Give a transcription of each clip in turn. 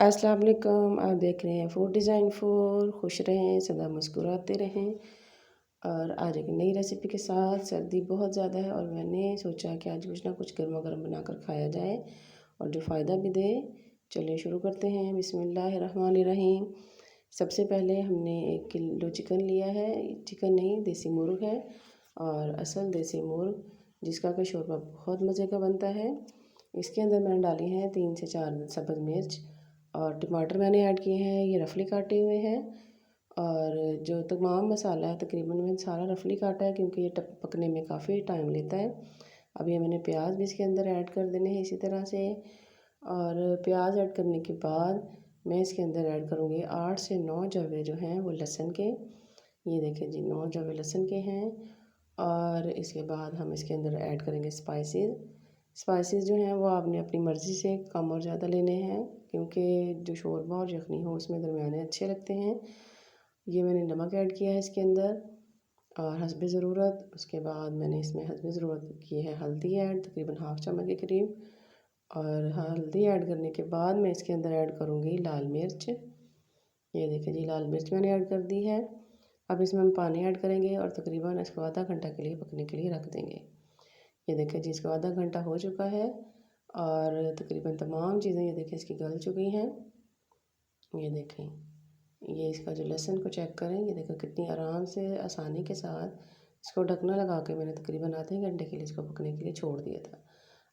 अस्सलाम वालेकुम। आप देख रहे हैं फूड डिज़ाइन फॉर। खुश रहें, सदा मुस्कुराते रहें। और आज एक नई रेसिपी के साथ। सर्दी बहुत ज़्यादा है और मैंने सोचा कि आज कुछ ना कुछ गर्मा गर्म बनाकर खाया जाए और जो फ़ायदा भी दे। चलिए शुरू करते हैं। बिस्मिल्लाहिर्रहमानिर्रहीम। सबसे पहले हमने 1 किलो चिकन लिया है। चिकन नहीं, देसी मुर्ग है और असल देसी मुर्ग, जिसका कि शोरबा बहुत मज़े का बनता है। इसके अंदर मैंने डाली हैं 3 से 4 सब्ज़ मिर्च और टमाटर मैंने ऐड किए हैं, ये रफली काटे हुए हैं। और जो तमाम मसाला है तकरीबन मैंने सारा रफली काटा है क्योंकि ये पकने में काफ़ी टाइम लेता है। अब ये मैंने प्याज भी इसके अंदर ऐड कर देने हैं इसी तरह से। और प्याज ऐड करने के बाद मैं इसके अंदर ऐड करूँगी 8 से 9 जवे जो हैं वो लहसुन के। ये देखें जी, 9 जवे लहसुन के हैं। और इसके बाद हम इसके अंदर ऐड करेंगे स्पाइसेस जो हैं वो आपने अपनी मर्ज़ी से कम और ज़्यादा लेने हैं क्योंकि जो शोरबा और यखनी हो उसमें दरमियाने अच्छे लगते हैं। ये मैंने नमक ऐड किया है इसके अंदर और हस्बे ज़रूरत। उसके बाद मैंने इसमें हस्बे ज़रूरत की है हल्दी ऐड, तकरीबन हाफ़ चम्मच के करीब। और हल्दी ऐड करने के बाद मैं इसके अंदर ऐड करूँगी लाल मिर्च। ये देखिए जी, लाल मिर्च मैंने ऐड कर दी है। अब इसमें हम पानी ऐड करेंगे और तकरीबन इसको आधा घंटा के लिए पकने के लिए रख देंगे। ये देखें जी, इसको आधा घंटा हो चुका है और तकरीबन तमाम चीज़ें ये देखें इसकी गल चुकी हैं। ये देखें, ये इसका जो लहसुन को चेक करें, ये देखें कितनी आराम से आसानी के साथ इसको ढकना लगा के मैंने तकरीबन आधे घंटे के लिए इसको पकने के लिए छोड़ दिया था।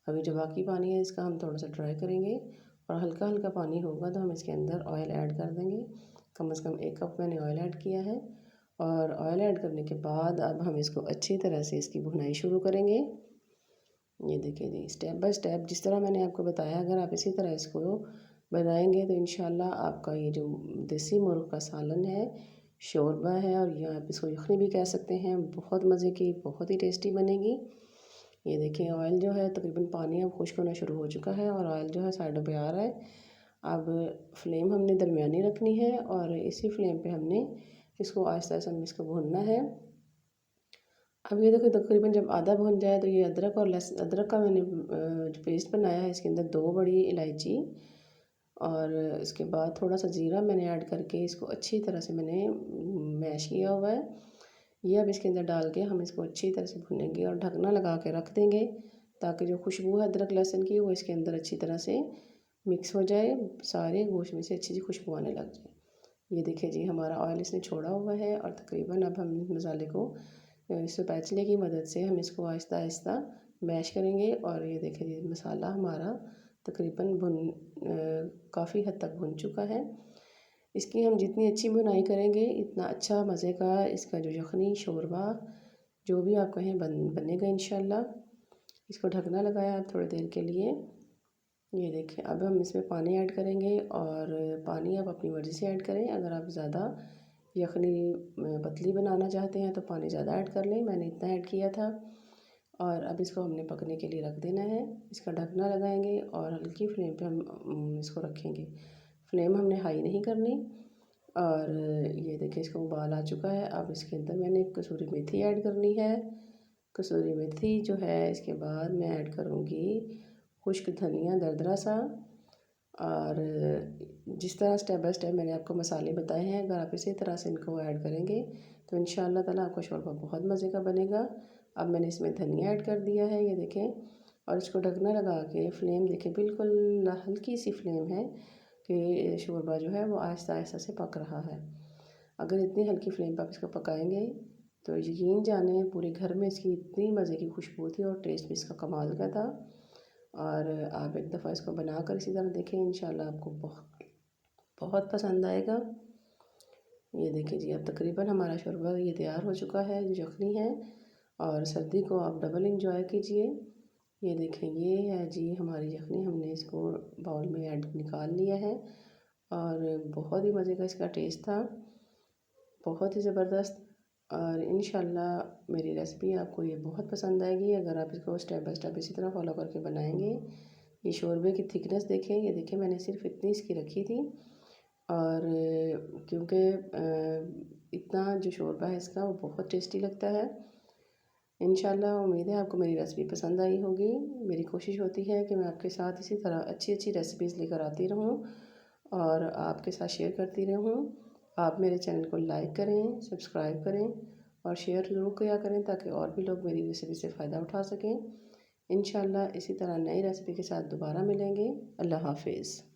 अभी जो बाकी पानी है इसका हम थोड़ा सा ड्राई करेंगे और हल्का हल्का पानी होगा तो हम इसके अंदर ऑयल ऐड कर देंगे। कम से कम 1 कप मैंने ऑयल ऐड किया है। और ऑयल ऐड करने के बाद अब हम इसको अच्छी तरह से इसकी भुनाई शुरू करेंगे। ये देखिए जी, स्टेप बाय स्टेप जिस तरह मैंने आपको बताया, अगर आप इसी तरह इसको बनाएंगे तो इंशाल्लाह आपका ये जो देसी मुर्ग का सालन है, शोरबा है और या आप इसको यखनी भी कह सकते हैं, बहुत मज़े की, बहुत ही टेस्टी बनेगी। ये देखिए ऑयल जो है तकरीबन पानी अब खुश्क होना शुरू हो चुका है और ऑयल जो है साइडों पे आ रहा है। अब फ्लेम हमने दरमियानी रखनी है और इसी फ्लेम पे हमने इसको आहिस्ता आहिस्ता इसको भूनना है। अब ये देखो तकरीबन जब आधा भुन जाए तो ये अदरक का मैंने जो पेस्ट बनाया है इसके अंदर 2 बड़ी इलायची और इसके बाद थोड़ा सा ज़ीरा मैंने ऐड करके इसको अच्छी तरह से मैंने मैश किया हुआ है। ये अब इसके अंदर डाल के हम इसको अच्छी तरह से भुनेंगे और ढकना लगा के रख देंगे ताकि जो खुशबू है अदरक लहसुन की वो इसके अंदर अच्छी तरह से मिक्स हो जाए, सारे गोश्त में से अच्छी सी खुशबू आने लग जाए। ये देखिए जी, हमारा ऑयल इसने छोड़ा हुआ है और तकरीबन अब हम मसाले को स्पैचुले की मदद से हम इसको आहिस्ता आहिस्ता मैश करेंगे। और ये देखिए जी, मसाला हमारा तकरीबन काफ़ी हद तक भुन चुका है। इसकी हम जितनी अच्छी भुनाई करेंगे इतना अच्छा मज़े का इसका जो यखनी शोरबा जो भी आप कहें बनेगा इंशाल्लाह। इसको ढकना लगाया आप थोड़ी देर के लिए। ये देखिए, अब हम इसमें पानी ऐड करेंगे और पानी आप अपनी मर्ज़ी से ऐड करें। अगर आप ज़्यादा यखनी पतली बनाना चाहते हैं तो पानी ज़्यादा ऐड कर लें, मैंने इतना ऐड किया था। और अब इसको हमने पकने के लिए रख देना है। इसका ढकना लगाएंगे और हल्की फ्लेम पे हम इसको रखेंगे। फ्लेम हमने हाई नहीं करनी। और ये देखिए इसको उबाल आ चुका है। अब इसके अंदर मैंने कसूरी मेथी ऐड करनी है। कसूरी मेथी जो है इसके बाद मैं ऐड करूँगी खुश्क धनिया दरदरा सा। और जिस तरह स्टेप बाय स्टेप मैंने आपको मसाले बताए हैं, अगर आप इसी तरह से इनको ऐड करेंगे तो इंशाअल्लाह ताला आपका शोरबा बहुत मज़े का बनेगा। अब मैंने इसमें धनिया ऐड कर दिया है, ये देखें। और इसको ढकना लगा के फ्लेम देखें बिल्कुल हल्की सी फ्लेम है कि शोरबा जो है वो आहिस्ता आहिस्ता से पक रहा है। अगर इतनी हल्की फ्लेम पर आप इसको पकाएंगे तो यकीन जाने पूरे घर में इसकी इतनी मज़े की खुशबू थी और टेस्ट भी इसका कमाल का था। और आप एक दफ़ा इसको बनाकर इसी तरह देखें, इंशाल्लाह आपको बहुत बहुत पसंद आएगा। ये देखिए जी, अब तकरीबन हमारा शोरबा ये तैयार हो चुका है जो यखनी है। और सर्दी को आप डबल इंजॉय कीजिए। ये देखें, ये है जी हमारी यखनी, हमने इसको बाउल में ऐड निकाल लिया है और बहुत ही मज़े का इसका टेस्ट था, बहुत ही ज़बरदस्त। और इंशाल्लाह मेरी रेसिपी आपको ये बहुत पसंद आएगी अगर आप इसको स्टेप बाय स्टेप इसी तरह फॉलो करके बनाएंगे। ये शोरबे की थिकनेस देखें, ये देखें मैंने सिर्फ इतनी इसकी रखी थी। और क्योंकि इतना जो शोरबा है इसका वो बहुत टेस्टी लगता है। इंशाल्लाह उम्मीद है आपको मेरी रेसिपी पसंद आई होगी। मेरी कोशिश होती है कि मैं आपके साथ इसी तरह अच्छी अच्छी रेसिपीज़ लेकर आती रहूं। और आपके साथ शेयर करती रहूँ। आप मेरे चैनल को लाइक करें, सब्सक्राइब करें और शेयर ज़रूर किया करें ताकि और भी लोग मेरी रेसिपी से फ़ायदा उठा सकें। इंशाल्लाह इसी तरह नई रेसिपी के साथ दोबारा मिलेंगे। अल्लाह हाफ़िज़।